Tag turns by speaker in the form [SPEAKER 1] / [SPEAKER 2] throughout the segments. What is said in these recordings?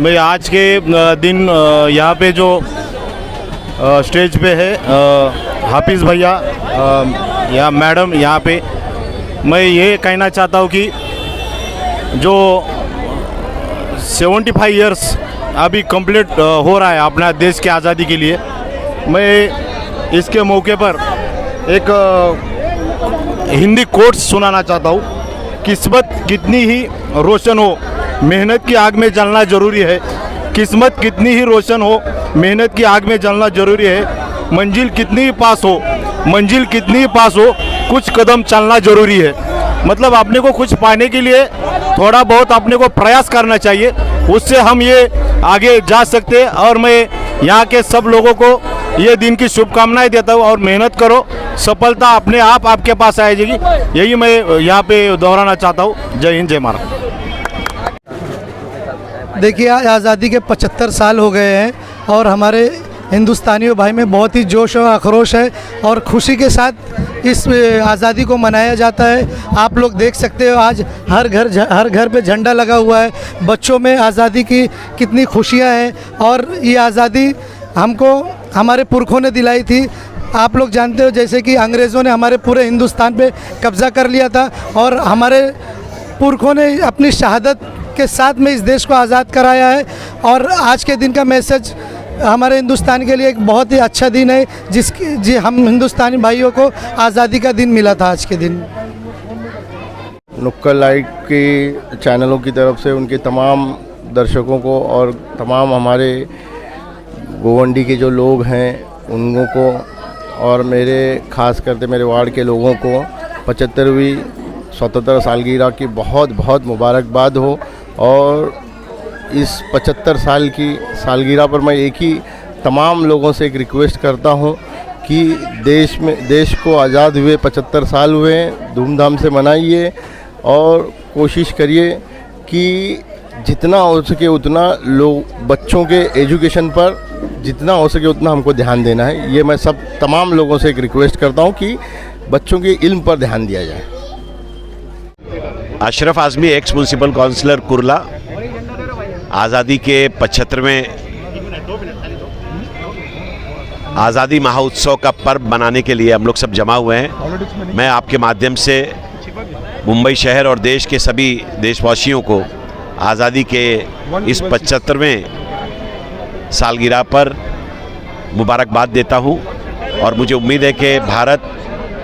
[SPEAKER 1] मैं आज के दिन यहाँ पे जो स्टेज पे है हाफिज़ भैया या मैडम, यहाँ पे मैं ये कहना चाहता हूँ कि जो 75 इयर्स अभी कंप्लीट हो रहा है अपना देश की आज़ादी के लिए, मैं इसके मौके पर एक हिंदी कोट्स सुनाना चाहता हूँ। किस्मत कितनी ही रोशन हो, मेहनत की आग में जलना ज़रूरी है। किस्मत कितनी ही रोशन हो, मेहनत की आग में जलना ज़रूरी है। मंजिल कितनी ही पास हो, मंजिल कितनी ही पास हो, कुछ कदम चलना ज़रूरी है। मतलब अपने को कुछ पाने के लिए थोड़ा बहुत अपने को प्रयास करना चाहिए, उससे हम ये आगे जा सकते हैं। और मैं यहाँ के सब लोगों को ये दिन की शुभकामनाएं देता हूँ और मेहनत करो, सफलता अपने आप आपके पास आ जाएगी। यही मैं यहाँ पे दोहराना चाहता हूँ। जय हिंद, जय महाराष्ट्र।
[SPEAKER 2] देखिए, आज आज़ादी के 75 साल हो गए हैं और हमारे हिंदुस्तानियों भाई में बहुत ही जोश और आक्रोश है और खुशी के साथ इस आज़ादी को मनाया जाता है। आप लोग देख सकते हो, आज हर घर पे झंडा लगा हुआ है। बच्चों में आज़ादी की कितनी खुशियां हैं और ये आज़ादी हमको हमारे पुरखों ने दिलाई थी। आप लोग जानते हो जैसे कि अंग्रेज़ों ने हमारे पूरे हिंदुस्तान पे कब्ज़ा कर लिया था और हमारे पुरखों ने अपनी शहादत के साथ में इस देश को आज़ाद कराया है। और आज के दिन का मैसेज हमारे हिंदुस्तान के लिए एक बहुत ही अच्छा दिन है, जी हम हिंदुस्तानी भाइयों को आज़ादी का दिन मिला था आज के दिन।
[SPEAKER 3] नुक्कड़ लाइट के चैनलों की तरफ से उनके तमाम दर्शकों को और तमाम हमारे गोवंडी के जो लोग हैं उन को और मेरे ख़ास करके मेरे वार्ड के लोगों को 75वीं स्वतंत्रता सालगिरह की बहुत बहुत मुबारकबाद हो। और इस 75 साल की सालगिरह पर मैं एक ही तमाम लोगों से एक रिक्वेस्ट करता हूं कि देश को आज़ाद हुए 75 साल हुए, धूमधाम से मनाइए और कोशिश करिए कि जितना हो सके उतना लोग बच्चों के एजुकेशन पर जितना हो सके उतना हमको ध्यान देना है। ये मैं सब तमाम लोगों से एक रिक्वेस्ट करता हूं कि बच्चों के इल्म पर ध्यान दिया जाए।
[SPEAKER 4] Ashraf Azmi, ex municipal councillor Kurla. आज़ादी के 75वें आज़ादी महोत्सव का पर्व मनाने के लिए हम लोग सब जमा हुए हैं। मैं आपके माध्यम से मुंबई शहर और देश के सभी देशवासियों को आज़ादी के इस 75वें सालगिरह पर मुबारकबाद देता हूं और मुझे उम्मीद है कि भारत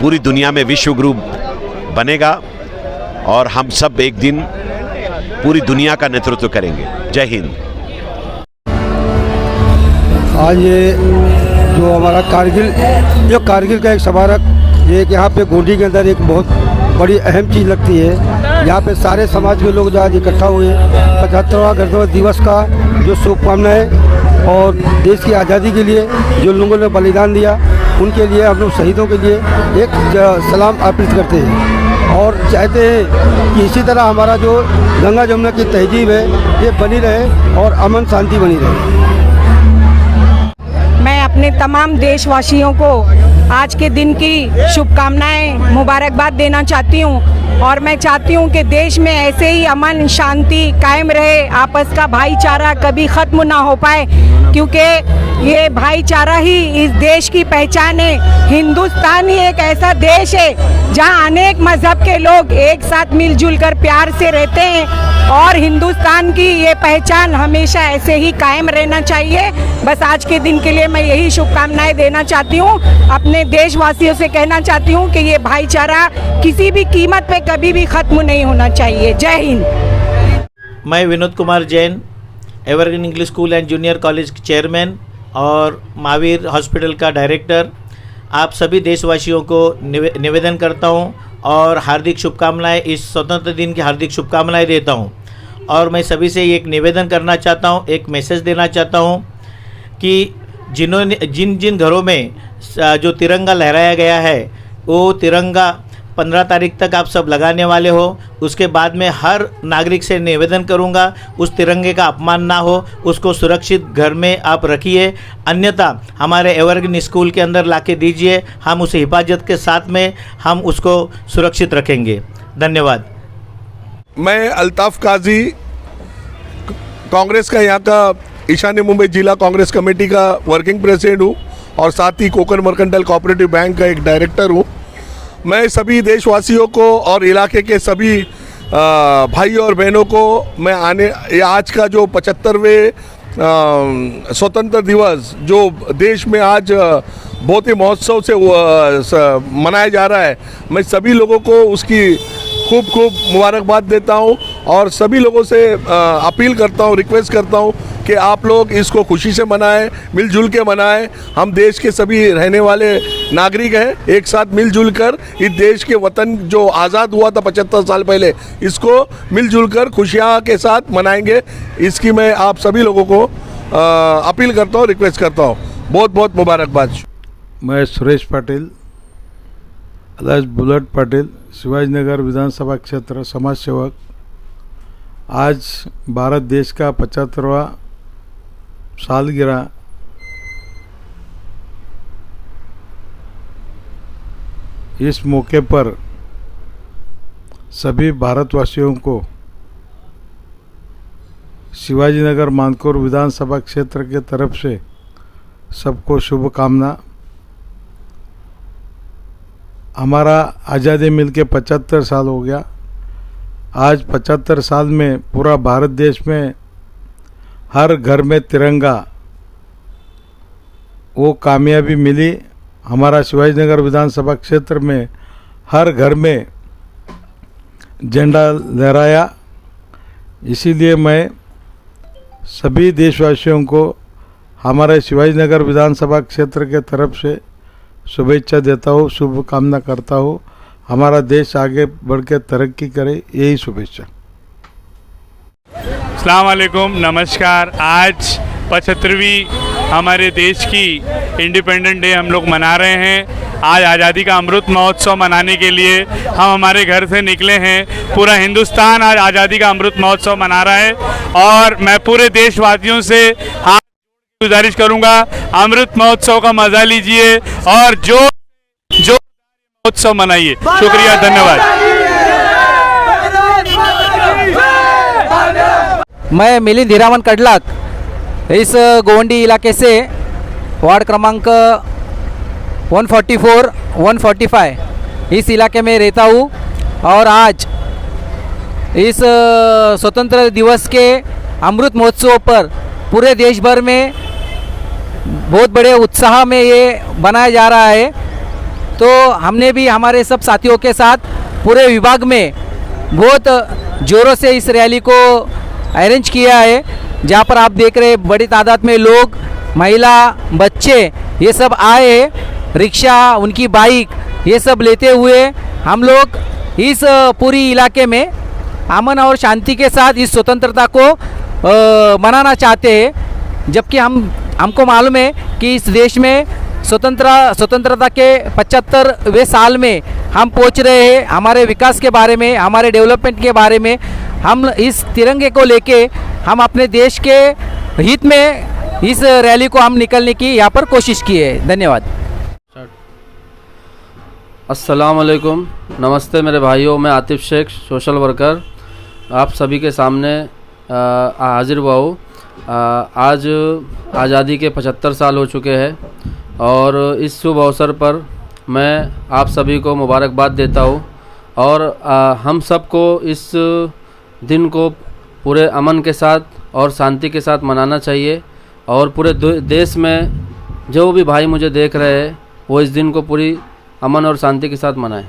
[SPEAKER 4] पूरी दुनिया में विश्व गुरु बनेगा और हम सब एक दिन पूरी दुनिया का नेतृत्व करेंगे। जय हिंद।
[SPEAKER 5] आज ये जो हमारा कारगिल का एक स्मारक, ये यहाँ पे गोंडी के अंदर एक बहुत बड़ी अहम चीज़ लगती है। यहाँ पे सारे समाज के लोग आज इकट्ठा हुए 75वां गणतंत्र दिवस का जो शुभकामनाएं और देश की आज़ादी के लिए जो लोगों ने बलिदान दिया उनके लिए हम लोग शहीदों के लिए एक सलाम अर्पित करते हैं और चाहते हैं कि इसी तरह हमारा जो गंगा जमुना की तहजीब है ये बनी रहे और अमन शांति बनी रहे।
[SPEAKER 6] मैं अपने तमाम देशवासियों को आज के दिन की शुभकामनाएं, मुबारकबाद देना चाहती हूं और मैं चाहती हूं कि देश में ऐसे ही अमन शांति कायम रहे, आपस का भाईचारा कभी ख़त्म ना हो पाए, क्योंकि ये भाईचारा ही इस देश की पहचान है। हिंदुस्तान ही एक ऐसा देश है जहां अनेक मज़हब के लोग एक साथ मिलजुल कर प्यार से रहते हैं और हिंदुस्तान की ये पहचान हमेशा ऐसे ही कायम रहना चाहिए। बस आज के दिन के लिए मैं यही शुभकामनाएं देना चाहती हूँ। अपने देशवासियों से कहना चाहती हूँ कि ये भाईचारा किसी भी कीमत पे कभी भी ख़त्म नहीं होना चाहिए। जय हिंद।
[SPEAKER 7] मैं Vinod Kumar Jain, evergreen English school and junior college chairman और महावीर हॉस्पिटल का डायरेक्टर, आप सभी देशवासियों को निवेदन करता हूं और हार्दिक शुभकामनाएं, इस स्वतंत्रता दिन की हार्दिक शुभकामनाएं देता हूं। और मैं सभी से एक निवेदन करना चाहता हूं, एक मैसेज देना चाहता हूं कि जिन घरों में जो तिरंगा लहराया गया है वो तिरंगा 15 तारीख तक आप सब लगाने वाले हो। उसके बाद में हर नागरिक से निवेदन करूंगा उस तिरंगे का अपमान ना हो, उसको सुरक्षित घर में आप रखिए, अन्यथा हमारे एवरग्रीन स्कूल के अंदर लाके दीजिए, हम उसे हिफाजत के साथ में हम उसको सुरक्षित रखेंगे। धन्यवाद।
[SPEAKER 8] मैं अल्ताफ़ काजी कांग्रेस का यहाँ का ईशान्य मुंबई जिला कांग्रेस कमेटी का वर्किंग प्रेसिडेंट हूँ और साथ ही कोकण मर्केंटाइल कोऑपरेटिव बैंक का एक डायरेक्टर हूँ। मैं सभी देशवासियों को और इलाके के सभी भाई और बहनों को मैं आज का जो 75वें स्वतंत्र दिवस जो देश में आज बहुत ही महोत्सव से मनाया जा रहा है, मैं सभी लोगों को उसकी खूब खूब मुबारकबाद देता हूं और सभी लोगों से अपील करता हूं, रिक्वेस्ट करता हूं कि आप लोग इसको खुशी से मनाएं, मिलजुल के मनाएं। हम देश के सभी रहने वाले नागरिक हैं, एक साथ मिलजुल कर इस देश के वतन जो आज़ाद हुआ था 75 साल पहले, इसको मिलजुल कर खुशियाँ के साथ मनाएंगे। इसकी मैं आप सभी लोगों को अपील करता हूँ, रिक्वेस्ट करता हूँ। बहुत बहुत मुबारकबाद।
[SPEAKER 9] मैं सुरेश पाटिल, अलाज बुलेट पाटिल, शिवाजीनगर विधानसभा क्षेत्र समाज सेवक। आज भारत देश का 75वां सालगिरह इस मौके पर सभी भारतवासियों को शिवाजीनगर मानकोर विधानसभा क्षेत्र के तरफ से सबको शुभकामना। हमारा आज़ादी मिल के 75 साल हो गया। आज 75 साल में पूरा भारत देश में हर घर में तिरंगा वो कामयाबी मिली। हमारा शिवाजीनगर विधानसभा क्षेत्र में हर घर में झंडा लहराया। इसीलिए मैं सभी देशवासियों को हमारे शिवाजीनगर विधानसभा क्षेत्र के तरफ से शुभेच्छा देता हूँ, शुभकामना करता हूँ। हमारा देश आगे बढ़ के तरक्की करे, यही शुभेच्छा।
[SPEAKER 10] अस्सलाम वालेकुम, नमस्कार। आज 75वीं हमारे देश की इंडिपेंडेंट डे हम लोग मना रहे हैं। आज आज़ादी का अमृत महोत्सव मनाने के लिए हम हमारे घर से निकले हैं। पूरा हिंदुस्तान आज आज़ादी का अमृत महोत्सव मना रहा है और मैं पूरे देशवासियों से हाथ गुजारिश करूंगा, अमृत महोत्सव का मजा लीजिए और जो महोत्सव मनाइए। शुक्रिया, धन्यवाद।
[SPEAKER 11] मैं मिलिंद हीरामन कडलाक इस गोवंडी इलाके से वार्ड क्रमांक 144, 145 इस इलाके में रहता हूँ और आज इस स्वतंत्र दिवस के अमृत महोत्सव पर पूरे देश भर में बहुत बड़े उत्साह में ये बनाया जा रहा है। तो हमने भी हमारे सब साथियों के साथ पूरे विभाग में बहुत ज़ोरों से इस रैली को अरेंज किया है, जहाँ पर आप देख रहे बड़ी तादाद में लोग, महिला, बच्चे ये सब आए हैं। रिक्शा, उनकी बाइक ये सब लेते हुए हम लोग इस पूरी इलाके में अमन और शांति के साथ इस स्वतंत्रता को मनाना चाहते हैं। जबकि हमको मालूम है कि इस देश में स्वतंत्रता के 75वें साल में हम पहुंच रहे हैं। हमारे विकास के बारे में, हमारे डेवलपमेंट के बारे में हम इस तिरंगे को लेके हम अपने देश के हित में इस रैली को हम निकलने की यहाँ पर कोशिश की है। धन्यवाद।
[SPEAKER 12] अस्सलाम वालेकुम, नमस्ते मेरे भाइयों। मैं आतिफ शेख, सोशल वर्कर, आप सभी के सामने हाजिर हुआ हूँ। आज आज़ादी के 75 साल हो चुके हैं और इस शुभ अवसर पर मैं आप सभी को मुबारकबाद देता हूँ और हम सबको इस दिन को पूरे अमन के साथ और शांति के साथ मनाना चाहिए और पूरे देश में जो भी भाई मुझे देख रहे हैं वो इस दिन को पूरी अमन और शांति के साथ मनाएं।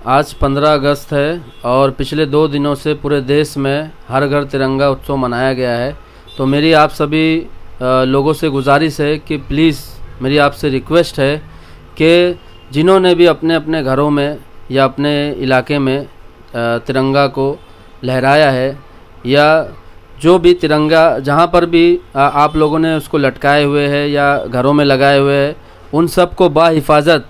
[SPEAKER 12] आज 15 अगस्त है और पिछले 2 दिनों से पूरे देश में हर घर तिरंगा उत्सव मनाया गया है। तो मेरी आप सभी लोगों से गुजारिश है कि प्लीज़ मेरी आपसे रिक्वेस्ट है कि जिन्होंने भी अपने अपने घरों में या अपने इलाके में तिरंगा को लहराया है या जो भी तिरंगा जहाँ पर भी आप लोगों ने उसको लटकाए हुए हैं या घरों में लगाए हुए हैं, उन सब को बाहिफाजत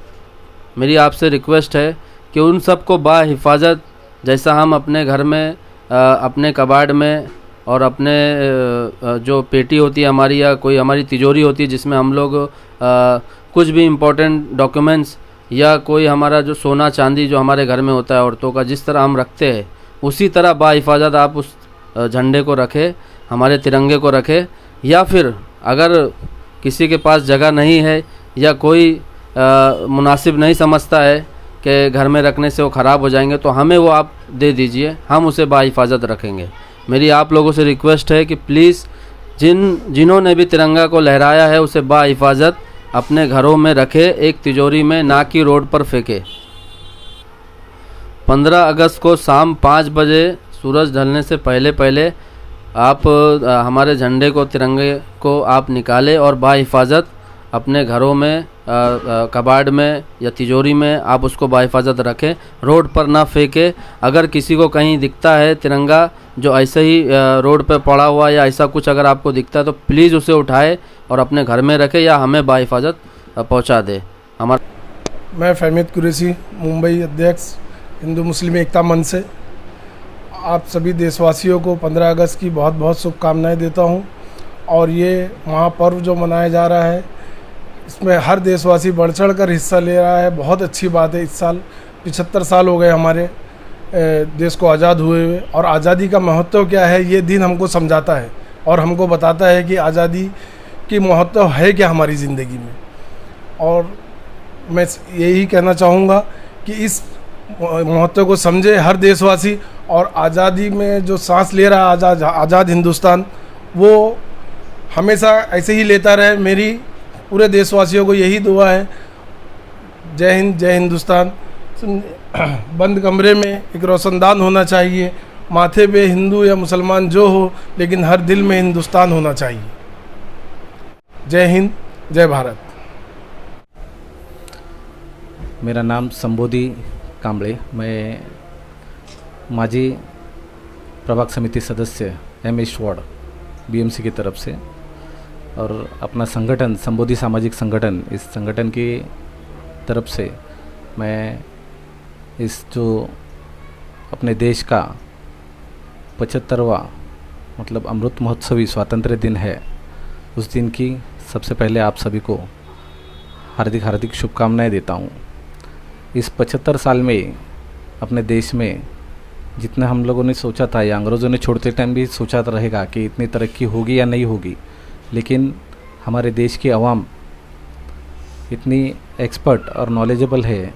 [SPEAKER 12] मेरी आपसे रिक्वेस्ट है कि उन सब को बाहिफाजत, जैसा हम अपने घर में अपने कबाड़ में और अपने जो पेटी होती है हमारी या कोई हमारी तिजोरी होती है जिसमें हम लोग कुछ भी इम्पोर्टेंट डॉक्यूमेंट्स या कोई हमारा जो सोना चांदी जो हमारे घर में होता है औरतों का, जिस तरह हम रखते हैं उसी तरह बाहिफाजत आप उस झंडे को रखे, हमारे तिरंगे को रखे, या फिर अगर किसी के पास जगह नहीं है या कोई मुनासिब नहीं समझता है कि घर में रखने से वो ख़राब हो जाएंगे, तो हमें वो आप दे दीजिए, हम उसे बाहिफाजत रखेंगे। मेरी आप लोगों से रिक्वेस्ट है कि प्लीज़ जिन्होंने भी तिरंगा को लहराया है उसे बाहिफाजत अपने घरों में रखे, एक तिजोरी में, ना कि रोड पर फेंके। 15 अगस्त को शाम 5 बजे सूरज ढलने से पहले आप हमारे झंडे को, तिरंगे को आप निकालें और बाहिफाजत अपने घरों में, कबाड़ में या तिजोरी में आप उसको बाहिफाजत रखें, रोड पर ना फेंके। अगर किसी को कहीं दिखता है तिरंगा जो ऐसे ही रोड पे पड़ा हुआ या ऐसा कुछ अगर आपको दिखता है तो प्लीज़ उसे उठाए और अपने घर में रखे या हमें बाहिफाजत पहुंचा दे।
[SPEAKER 13] मैं फहमीद कुरैशी, मुंबई अध्यक्ष हिंदू मुस्लिम एकता मंच से आप सभी देशवासियों को 15 अगस्त की बहुत बहुत शुभकामनाएं देता हूं। और ये महापर्व जो मनाया जा रहा है इसमें हर देशवासी बढ़ चढ़ कर हिस्सा ले रहा है, बहुत अच्छी बात है। इस साल 75 साल हो गए हमारे देश को आज़ाद हुए हुए, और आज़ादी का महत्व क्या है ये दिन हमको समझाता है और हमको बताता है कि आज़ादी की महत्व है क्या हमारी ज़िंदगी में। और मैं यही कहना चाहूँगा कि इस महत्व को समझे हर देशवासी, और आज़ादी में जो सांस ले रहा है आज़ाद हिंदुस्तान, वो हमेशा ऐसे ही लेता रहे। मेरी पूरे देशवासियों को यही दुआ है। जय हिंद, जय हिंदुस्तान। बंद कमरे में एक रोशनदान होना चाहिए, माथे पे हिंदू या मुसलमान जो हो, लेकिन हर दिल में हिंदुस्तान होना चाहिए। जय हिंद, जय भारत।
[SPEAKER 14] मेरा नाम संबोधी कांबळे, मैं माजी प्रभाग समिति सदस्य MS वार्ड BMC की तरफ से, और अपना संगठन संबोधी सामाजिक संगठन, इस संगठन की तरफ से मैं इस जो अपने देश का 75वां मतलब अमृत महोत्सवी स्वातंत्र्य दिन है, उस दिन की सबसे पहले आप सभी को हार्दिक हार्दिक शुभकामनाएं देता हूं। इस 75 साल में अपने देश में जितना हम लोगों ने सोचा था या अंग्रेज़ों ने छोड़ते टाइम भी सोचा रहेगा कि इतनी तरक्की होगी या नहीं होगी, लेकिन हमारे देश की आवाम इतनी एक्सपर्ट और नॉलेजेबल है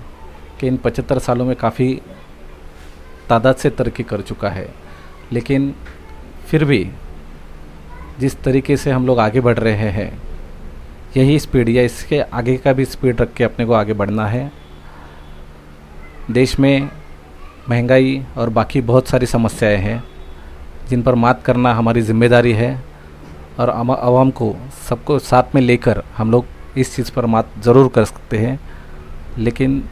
[SPEAKER 14] कि इन 75 सालों में काफ़ी तादाद से तरक्की कर चुका है। लेकिन फिर भी जिस तरीके से हम लोग आगे बढ़ रहे हैं, यही स्पीड या इसके आगे का भी स्पीड रख के अपने को आगे बढ़ना है। देश में महंगाई और बाकी बहुत सारी समस्याएं हैं जिन पर मात करना हमारी जिम्मेदारी है, और आवाम को सबको साथ में लेकर हम लोग इस चीज़ पर मात ज़रूर कर सकते हैं। लेकिन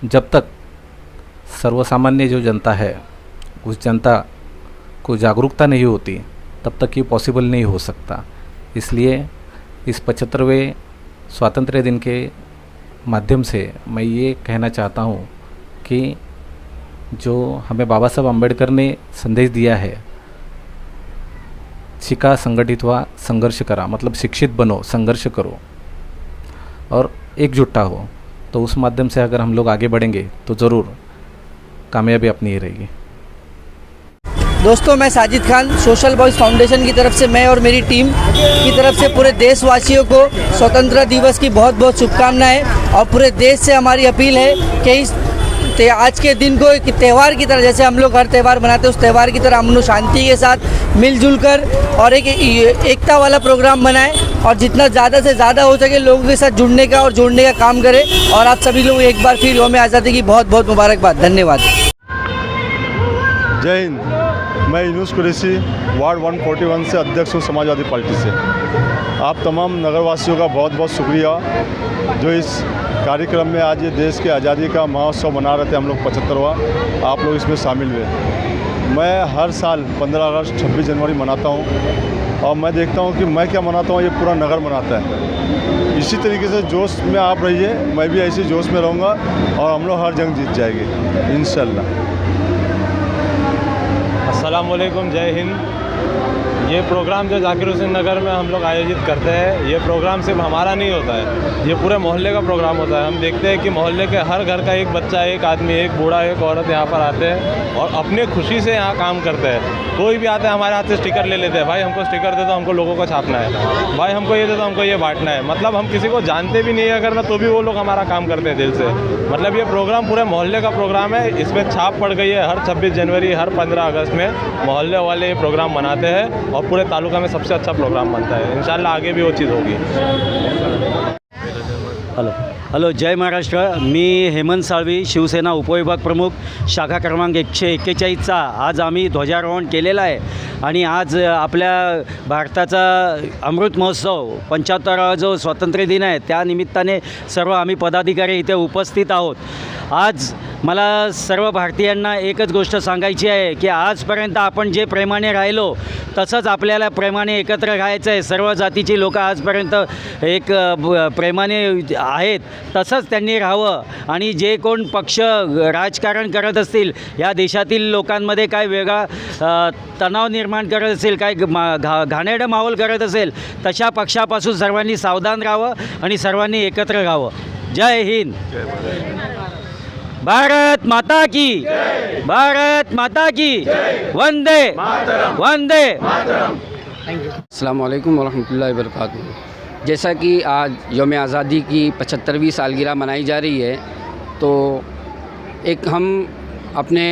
[SPEAKER 14] जब तक सर्वसामान्य जो जनता है उस जनता को जागरूकता नहीं होती, तब तक ये पॉसिबल नहीं हो सकता। इसलिए इस 75वें स्वातंत्र्य दिन के माध्यम से मैं ये कहना चाहता हूँ कि जो हमें बाबा साहब अम्बेडकर ने संदेश दिया है, शिका, संगठित हुआ, संघर्ष करा, मतलब शिक्षित बनो, संघर्ष करो और एकजुटता हो, तो उस माध्यम से अगर हम लोग आगे बढ़ेंगे तो ज़रूर कामयाबी अपनी ही रहेगी।
[SPEAKER 11] दोस्तों, मैं Sajid Khan, social boys foundation की तरफ से मैं और मेरी टीम की तरफ से पूरे देशवासियों को स्वतंत्रता दिवस की बहुत बहुत शुभकामनाएं, और पूरे देश से हमारी अपील है कि इस आज के दिन को एक त्यौहार की तरह, जैसे हम लोग हर त्यौहार मनाते हैं, उस त्यौहार की तरह अमन और शांति के साथ मिलजुल कर और एक एकता वाला प्रोग्राम बनाएं, और जितना ज़्यादा से ज़्यादा हो सके लोगों के साथ जुड़ने का और जोड़ने का काम करें। और आप सभी लोग एक बार फिर यौम आज़ादी की बहुत बहुत मुबारकबाद। धन्यवाद।
[SPEAKER 1] जय हिंद। मैं यूनुस कुरैशी, वार्ड 141 से अध्यक्ष हूँ समाजवादी पार्टी से। आप तमाम नगरवासियों का बहुत बहुत शुक्रिया जो इस कार्यक्रम में आज ये देश के आज़ादी का महोत्सव मना रहे थे हम लोग 75वां, आप लोग इसमें शामिल हुए। मैं हर साल 15 अगस्त 26 जनवरी मनाता हूँ, और मैं देखता हूँ कि मैं क्या मनाता हूँ ये पूरा नगर मनाता है। इसी तरीके से जोश में आप रहिए, मैं भी ऐसे जोश में रहूँगा और हम लोग हर जंग जीत जाएंगे इंशाल्लाह।
[SPEAKER 10] अस्सलाम वालेकुम, जय हिंद।
[SPEAKER 15] ये प्रोग्राम जो जाकिर हुसैन नगर में हम लोग आयोजित करते हैं, ये प्रोग्राम सिर्फ हमारा नहीं होता है, ये पूरे मोहल्ले का प्रोग्राम होता है। हम देखते हैं कि मोहल्ले के हर घर का एक बच्चा, एक आदमी, एक बूढ़ा, एक औरत यहाँ पर आते हैं और अपने खुशी से यहाँ काम करते हैं। कोई भी आता है हमारे हाथ से स्टिकर ले लेते हैं, भाई हमको स्टिकर दे दो, हमको लोगों को छापना है, भाई हमको ये दे दो, हमको ये बांटना है। मतलब हम किसी को जानते भी नहीं है अगर ना, तो भी वो लोग हमारा काम करते हैं दिल से। मतलब ये प्रोग्राम पूरे मोहल्ले का प्रोग्राम है, इसमें छाप पड़ गई है। हर 26 जनवरी, हर 15 अगस्त में मोहल्ले वाले ये प्रोग्राम मनाते हैं और पूरे तालुका में सबसे अच्छा प्रोग्राम बनता है। इंशाल्लाह आगे भी वो चीज़ होगी।
[SPEAKER 16] हॅलो, जय महाराष्ट्र. मी हेमंत साळवी, शिवसेना उपविभाग प्रमुख, शाखा क्रमांक 141चा आज आम्ही ध्वजारोहण केलेला आहे. आणि आज आपल्या भारताचा अमृत महोत्सव 75वा जो स्वातंत्र्य दिन आहे, त्या निमित्ताने सर्व आम्ही पदाधिकारी इथे उपस्थित आहोत. आज मला सर्व भारतीयांना एकच गोष्ट सांगायची आहे की आजपर्यंत आपण जे प्रेमाने राहिलो तसंच आपल्याला प्रेमाने एकत्र राहायचं आहे. सर्व जातीची लोकं आजपर्यंत एक प्रेमाने आहेत, तसंच त्यांनी राहावं. आणि जे कोण पक्ष राजकारण करत असतील, या देशातील लोकांमध्ये काय वेगळा तणाव निर्माण करत असेल, काय घाणेरडं माहोल करत असेल, तशा पक्षापासून सर्वांनी सावधान राहावं आणि सर्वांनी एकत्र राहावं. जय हिंद. भारत माता की, भारत माता की, वंदे वंदे.
[SPEAKER 17] अस्सलाम वालेकुम वरहमतुल्लाहि वबरकातुहू. जैसा कि आज यौम आज़ादी की 75वीं सालगिरह मनाई जा रही है, तो एक हम अपने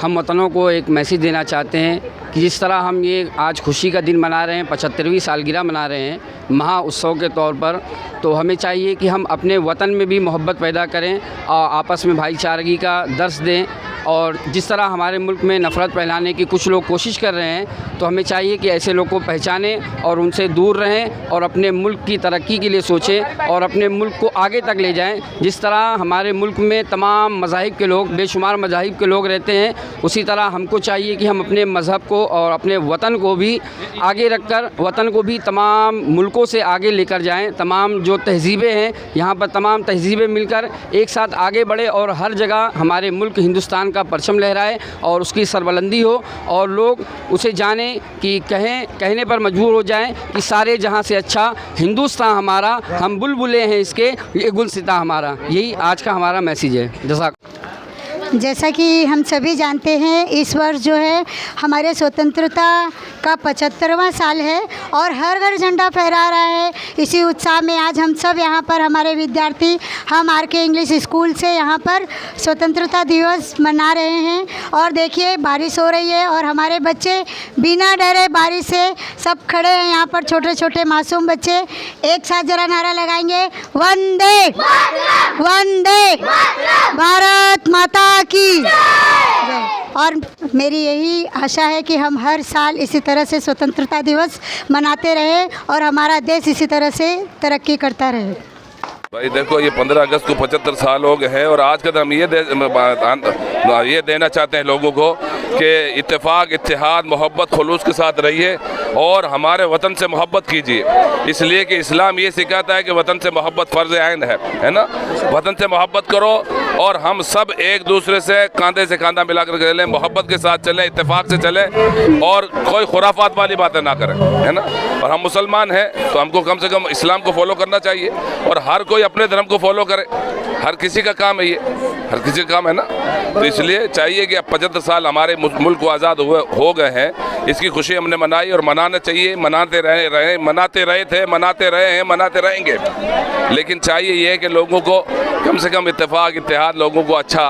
[SPEAKER 17] हम वतनों को एक मैसेज देना चाहते हैं कि जिस तरह हम ये आज खुशी का दिन मना रहे हैं, 75वीं सालगिरह मना रहे हैं महा उत्सव के तौर पर, तो हमें चाहिए कि हम अपने वतन में भी मोहब्बत पैदा करें और आपस में भाईचारगी का दर्स दें. और जिस तरह हमारे मुल्क में नफ़रत फैलाने की कुछ लोग कोशिश कर रहे हैं, तो हमें चाहिए कि ऐसे लोग को पहचानें और उनसे दूर रहें और अपने मुल्क की तरक्की के लिए सोचें और अपने मुल्क को आगे तक ले जाएं. जिस तरह हमारे मुल्क में तमाम मज़ाहिब के लोग, बेशुमार मज़ाहिब के लोग रहते हैं, उसी तरह हमको चाहिए कि हम अपने मज़हब को और अपने वतन को भी आगे रखकर वतन को भी तमाम मुल्कों से आगे लेकर जाएं. तमाम जो तहज़ीबें हैं यहाँ पर, तमाम तहज़ीबें मिलकर एक साथ आगे बढ़े और हर जगह हमारे मुल्क हिंदुस्तान का परचम लहराए और उसकी सरबलंदी हो और लोग उसे जानें कि कहने पर मजबूर हो जाएं कि सारे जहां से अच्छा हिंदुस्तान हमारा, हम बुलबुलें हैं इसके, ये गुलसिता हमारा. यही आज का हमारा मैसेज है.
[SPEAKER 18] जैसा कि हम सभी जानते हैं, इस वर्ष जो है हमारे स्वतंत्रता का 75वां साल है और हर घर झंडा फहरा रहा है. इसी उत्साह में आज हम सब यहाँ पर, हमारे विद्यार्थी, हम आरके इंग्लिश स्कूल से यहाँ पर स्वतंत्रता दिवस मना रहे हैं. और देखिए बारिश हो रही है और हमारे बच्चे बिना डरे बारिश से सब खड़े हैं यहाँ पर. छोटे छोटे मासूम बच्चे एक साथ जरा नारा लगाएंगे, वंदे वंदे भारत माता की. और मेरी यही आशा है कि हम हर साल इसी तरह से स्वतंत्रता दिवस मनाते रहें और हमारा देश इसी तरह से तरक्की करता रहे.
[SPEAKER 19] भाई देखो, ये 15 अगस्त को 75 साल हो गए हैं और आज का हम ये देना चाहते हैं लोगों को कि इत्तेफाक, इत्तेहाद, मोहब्बत, खुलूस के साथ रहिए और हमारे वतन से मोहब्बत कीजिए. इसलिए कि इस्लाम ये सिखाता है कि वतन से मोहब्बत फ़र्ज़ ऐन है ना. वतन से मोहब्बत करो और हम सब एक दूसरे से कांधे से कांधा मिलाकर चलें, मोहब्बत के साथ चलें, इत्तेफाक से चलें और कोई खुराफात वाली बातें ना करें, है ना. और हम मुसलमान हैं तो हमको कम से कम इस्लाम को फॉलो करना चाहिए और हर कोई अपने धर्म को फॉलो करे. हर किसी का काम है ये, हर किसी का काम है ना. तो इसलिए चाहिए कि अब 75 साल हमारे मुल्क को आज़ाद हो गए हैं, इसकी खुशी हमने मनाई और मनाना चाहिए. मनाते रहे थे, मनाते रहे हैं, मनाते रहेंगे. लेकिन चाहिए ये कि लोगों को कम से कम इत्तेफाक, इत्तेहाद, लोगों को अच्छा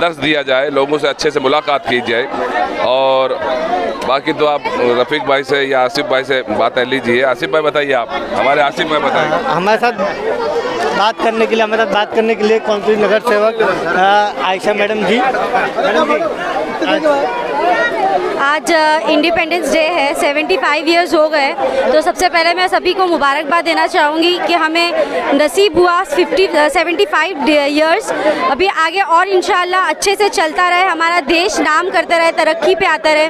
[SPEAKER 19] दर्स दिया जाए, लोगों से अच्छे से मुलाकात की जाए. और बाकी तो आप रफ़ीक भाई से या आसिफ भाई से बातें लीजिए. आसिफ भाई बताइए, आप हमारे आसिफ भाई बताइए.
[SPEAKER 20] हमारे साथ बात करने के लिए काउंसिल नगर सेवक आयशा मैडम जी.
[SPEAKER 21] आज इंडिपेंडेंस डे है, 75 इयर्स हो गए, तो सबसे पहले मैं सभी को मुबारकबाद देना चाहूँगी कि हमें नसीब हुआ 75 इयर्स. अभी आगे और इंशाल्लाह अच्छे से चलता रहे, हमारा देश नाम करते रहे, तरक्की पे आता रहे.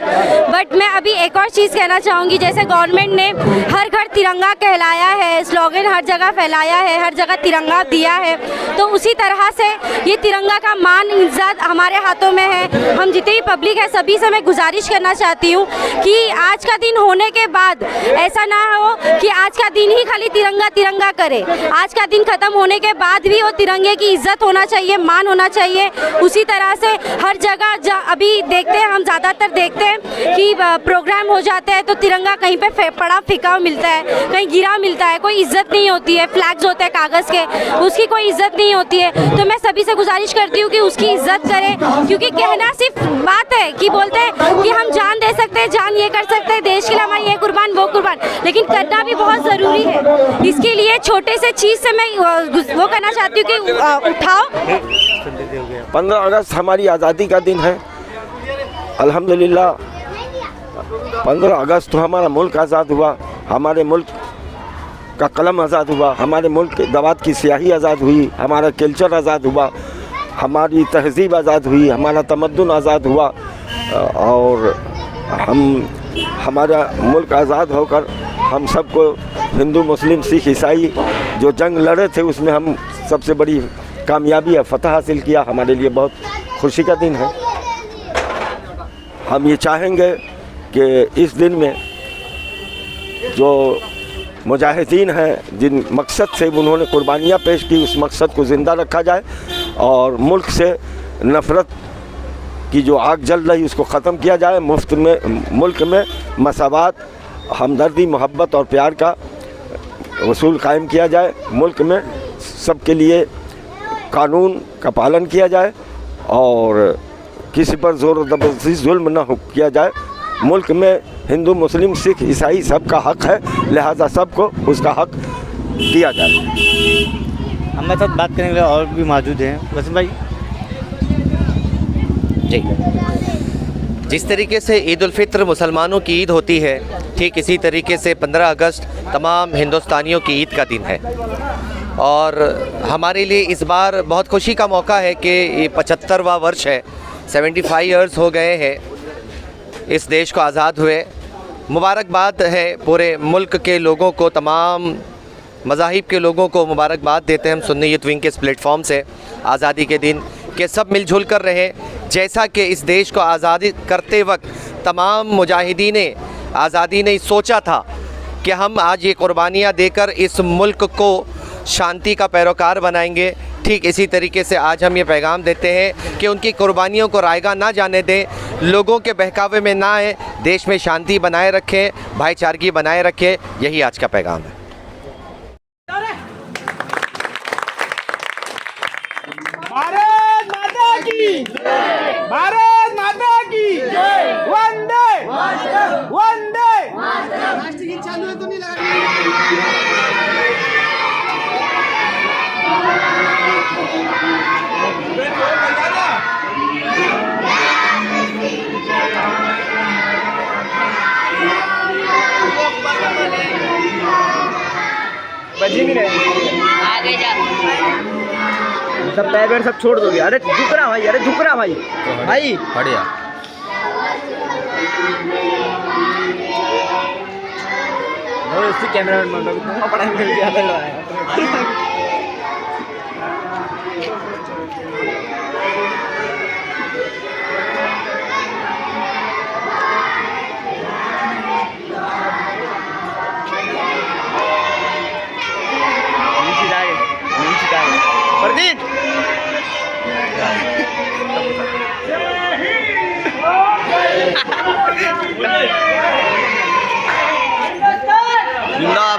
[SPEAKER 21] बट मैं अभी एक और चीज़ कहना चाहूँगी. जैसे गवर्नमेंट ने हर घर तिरंगा कहलाया है, स्लोगन हर जगह फैलाया है, हर जगह तिरंगा दिया है, तो उसी तरह से ये तिरंगा का मान इज्जत हमारे हाथों में है. हम जितनी भी पब्लिक है, सभी से मैं गुजारिश करना करना चाहती हूँ कि आज का दिन होने के बाद ऐसा ना हो कि आज का दिन ही खाली तिरंगा तिरंगा करे। आज का दिन ख़त्म होने के बाद भी वो तिरंगे की इज्जत होना चाहिए, मान होना चाहिए। उसी तरह से हर जगह अभी देखते हैं, हम ज़्यादातर देखते हैं कि प्रोग्राम हो जाते हैं तो तिरंगा कहीं पे पड़ा फिका मिलता है, कहीं गिरा मिलता है, कोई इज्जत नहीं होती है। फ्लैग्स होते हैं कागज़ के, उसकी कोई इज्जत नहीं होती है। तो मैं सभी से गुजारिश करती हूँ कि उसकी इज्जत करें, क्योंकि कहना सिर्फ बात है कि बोलते हैं कि हम जान दे सकते हैं, जान ये कर सकते हैं, देश के लिए हमारी ये कुर्बान वो कुर्बान, लेकिन करना भी बहुत ज़रूरी है। इसके लिए छोटे से चीज़ से मैं वो करना चाहती हूँ कि उठाओ।
[SPEAKER 2] 15 अगस्त हमारी आज़ादी का दिन है। अल्हम्दुलिल्लाह 15 अगस्त तो हमारा मुल्क आज़ाद हुआ, हमारे मुल्क का कलम आज़ाद हुआ, हमारे मुल्क के दवात की स्याही आज़ाद हुई, हमारा कल्चर आज़ाद हुआ, हमारी तहज़ीब आज़ाद हुई, हमारा तमद्दुन आज़ाद हुआ। और हमारा मुल्क आज़ाद होकर हम सबको हिंदू मुस्लिम सिख ईसाई जो जंग लड़े थे उसमें हम सबसे बड़ी कामयाबी या फतह हासिल किया। हमारे लिए बहुत खुशी का दिन है। हम ये चाहेंगे कि इस दिन में जो मुजाहिदीन हैं, जिन मकसद से उन्होंने कुर्बानियाँ पेश की, उस मकसद को ज़िंदा रखा जाए और मुल्क से नफ़रत की जो आग जल रही उसको ख़त्म किया जाए। मुफ्त में मुल्क में मसावात, हमदर्दी, मोहब्बत और प्यार का उसूल कायम किया जाए। मुल्क में सबके लिए कानून का पालन किया जाए और किसी पर ज़ोर ज़बरदस्ती जुल्म न किया जाए। मुल्क में हिंदू मुस्लिम सिख ईसाई सबका हक़ है, लिहाजा सबको उसका हक़ दिया जाए।
[SPEAKER 20] हमारे साथ बात करने के लिए और भी मौजूद हैं। वसीम भाई
[SPEAKER 22] जी, जिस तरीके से ईद उल फित्र मुसलमानों की ईद होती है, ठीक इसी तरीके से 15 अगस्त तमाम हिंदुस्तानियों की ईद का दिन है। और हमारे लिए इस बार बहुत खुशी का मौका है कि ये 75वां वर्ष है, 75 ईयर्स हो गए हैं इस देश को आज़ाद हुए। मुबारकबाद है पूरे मुल्क के लोगों को, तमाम मज़ाहिब के लोगों को मुबारकबाद देते हैं हम सुन्नी यूथ विंग के इस प्लेटफॉर्म से आज़ादी के दिन, कि सब मिलजुल कर रहे। जैसा कि इस देश को आज़ादी करते वक्त तमाम मुजाहिदीन आज़ादी ने सोचा था कि हम आज ये कुर्बानियाँ देकर इस मुल्क को शांति का पैरोकार बनाएंगे, ठीक इसी तरीके से आज हम ये पैगाम देते हैं कि उनकी कुर्बानियों को रायगा ना जाने दें, लोगों के बहकावे में ना आए, देश में शांति बनाए रखें, भाईचारगी बनाए रखें। यही आज का पैगाम है।
[SPEAKER 23] भारत माता की जय, भारत माता की जय, वंदे वंदे। राष्ट्रीय गीत चालू है तो नहीं लगा। बजी नहीं रहे, आगे जा। सब पैर सब छोड़ दोगे। अरे झुक रहा भाई, अरे झुक रहा भाई, भाई बढ़िया। उसी कैमरा पड़ा प्रदीप
[SPEAKER 22] जिंदाबाद।